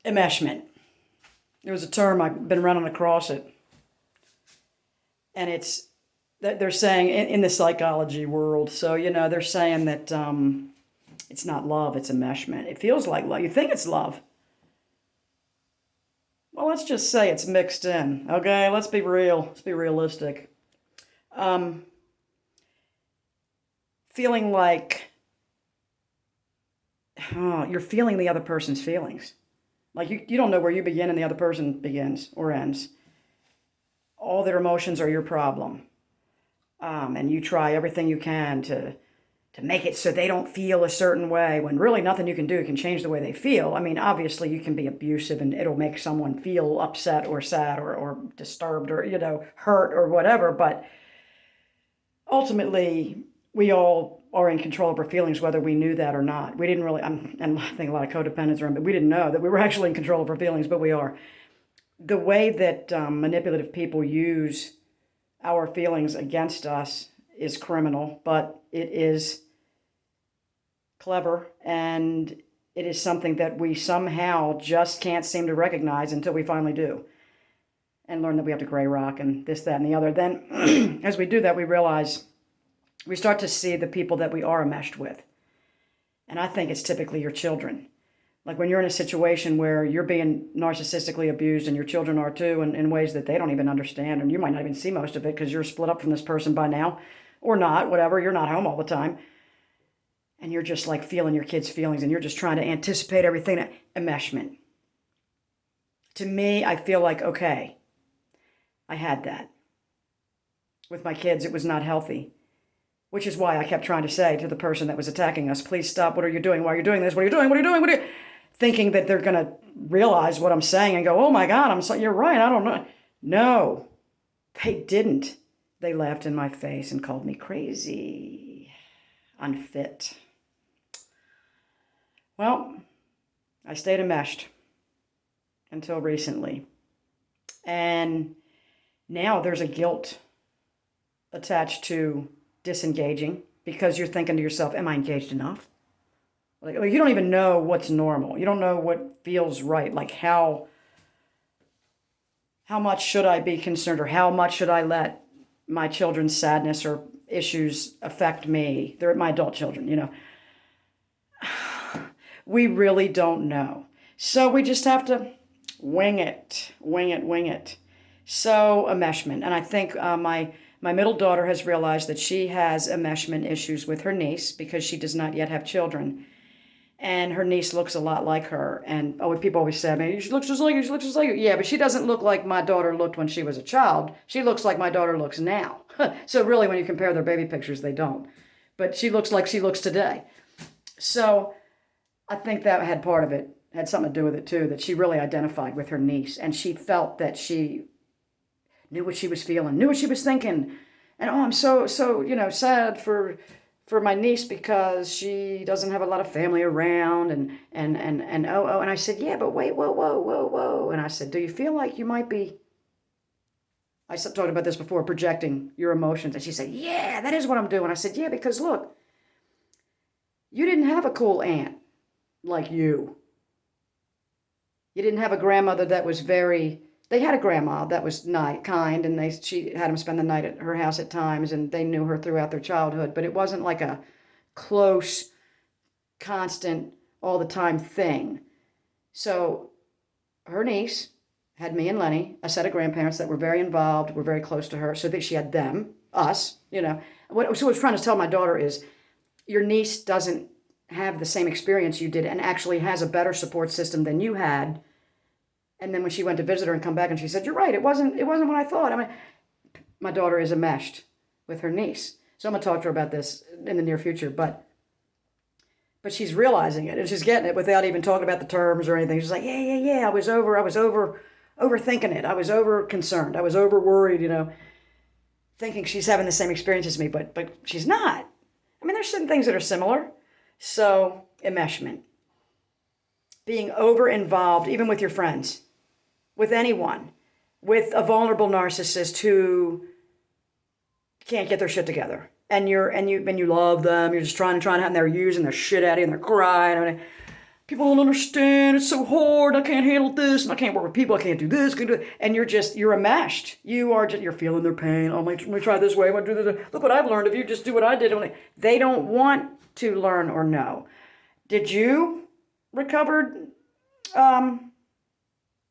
Emeshment. It was a term I've been running across it. And it's, they're saying in the psychology world, so, they're saying that it's not love, it's enmeshment. It feels like love. You think it's love. Well, let's just say it's mixed in, okay? Let's be real. Let's be realistic. Um, Feeling like you're feeling the other person's feelings. Like you don't know where you begin and the other person begins or ends. All their emotions are your problem. And you try everything you can to make it so they don't feel a certain way when really nothing you can do can change the way they feel. I mean, obviously you can be abusive and it'll make someone feel upset or sad or disturbed or, hurt or whatever. But ultimately, we all are in control of our feelings, whether we knew that or not. We didn't really, and I think a lot of codependents are in, but we didn't know that we were actually in control of our feelings, but we are. The way that manipulative people use our feelings against us is criminal, but it is clever, and it is something that we somehow just can't seem to recognize until we finally do and learn that we have to gray rock and this, that, and the other. Then as we do that, we start to see the people that we are enmeshed with. And I think it's typically your children. Like when you're in a situation where you're being narcissistically abused and your children are too in ways that they don't even understand, and you might not even see most of it because you're split up from this person by now, or not, whatever, you're not home all the time. And you're just like feeling your kids' feelings and you're just trying to anticipate everything. Enmeshment. To me, I feel like, okay, I had that. With my kids, it was not healthy. Which is why I kept trying to say to the person that was attacking us, please stop, what are you doing? Why are you doing this? What are you doing? What are you doing? What are you... Thinking that they're going to realize what I'm saying and go, oh my God, you're right, I don't know. No, they didn't. They laughed in my face and called me crazy, unfit. Well, I stayed enmeshed until recently. And now there's a guilt attached to disengaging because you're thinking to yourself, am I engaged enough? Like you don't even know what's normal. You don't know what feels right. Like how much should I be concerned, or how much should I let my children's sadness or issues affect me? They're my adult children, We really don't know. So we just have to wing it. So enmeshment. And I think my middle daughter has realized that she has enmeshment issues with her niece because she does not yet have children. And her niece looks a lot like her. And people always say, man, she looks just like you, she looks just like you. Yeah, but she doesn't look like my daughter looked when she was a child. She looks like my daughter looks now. So really, when you compare their baby pictures, they don't. But she looks like she looks today. So I think that had something to do with it too, that she really identified with her niece. And she felt that she knew what she was feeling, knew what she was thinking. And I'm so sad for my niece because she doesn't have a lot of family around and I said, yeah, but wait, whoa. And I said, do you feel like you might be, I talked about this before, projecting your emotions? And she said, yeah, that is what I'm doing. I said, yeah, because look, you didn't have a cool aunt like you. You didn't have a grandmother that was they had a grandma that was kind, and she had them spend the night at her house at times, and they knew her throughout their childhood, but it wasn't like a close, constant, all the time thing. So her niece had me and Lenny, a set of grandparents that were very involved, were very close to her, so that she had them, us, What I was trying to tell my daughter is, your niece doesn't have the same experience you did and actually has a better support system than you had. And then when she went to visit her and come back and she said, you're right, it wasn't what I thought. I mean, my daughter is enmeshed with her niece. So I'm going to talk to her about this in the near future. But she's realizing it and she's getting it without even talking about the terms or anything. She's like, yeah, I was overthinking it. I was over concerned. I was over worried, thinking she's having the same experience as me, but she's not. I mean, there's certain things that are similar. So enmeshment. Being over involved, even with your friends, with anyone, with a vulnerable narcissist who can't get their shit together, and you love them, you're just trying to, and they're using their shit out of you, and they're crying. People don't understand. It's so hard. I can't handle this, and I can't work with people. I can't do this. Can't do it. And you're enmeshed. You're feeling their pain. Oh, let me try this way. I'm gonna do this. Look what I've learned. If you just do what I did, they don't want to learn or know. Did you recover?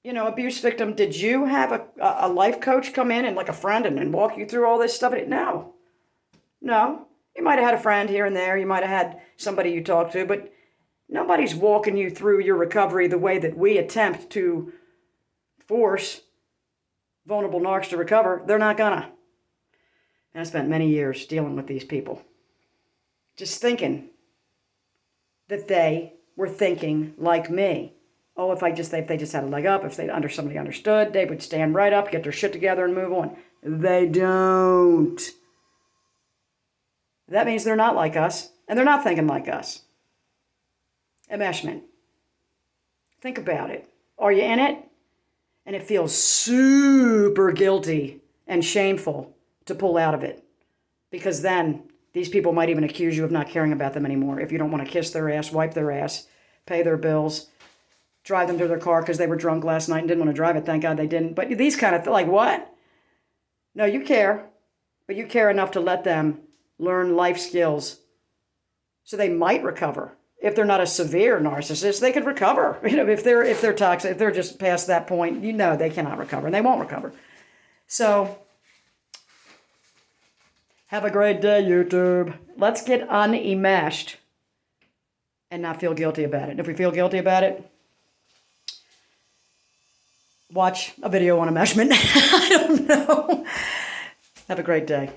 Abuse victim. Did you have a life coach come in and like a friend and walk you through all this stuff? No. You might have had a friend here and there. You might have had somebody you talked to, but nobody's walking you through your recovery the way that we attempt to force vulnerable narcs to recover. They're not gonna. And I spent many years dealing with these people, just thinking that they were thinking like me. Oh, if they just had a leg up, if somebody understood, they would stand right up, get their shit together, and move on. They don't. That means they're not like us, and they're not thinking like us. Emeshment. Think about it. Are you in it? And it feels super guilty and shameful to pull out of it. Because then these people might even accuse you of not caring about them anymore. If you don't want to kiss their ass, wipe their ass, pay their bills, drive them to their car because they were drunk last night and didn't want to drive it. Thank God they didn't. But these kind of, like, what? No, you care. But you care enough to let them learn life skills so they might recover. If they're not a severe narcissist, they could recover. If they're toxic, if they're just past that point, they cannot recover and they won't recover. So, have a great day, YouTube. Let's get unenmeshed and not feel guilty about it. And if we feel guilty about it, watch a video on enmeshment. I don't know. Have a great day.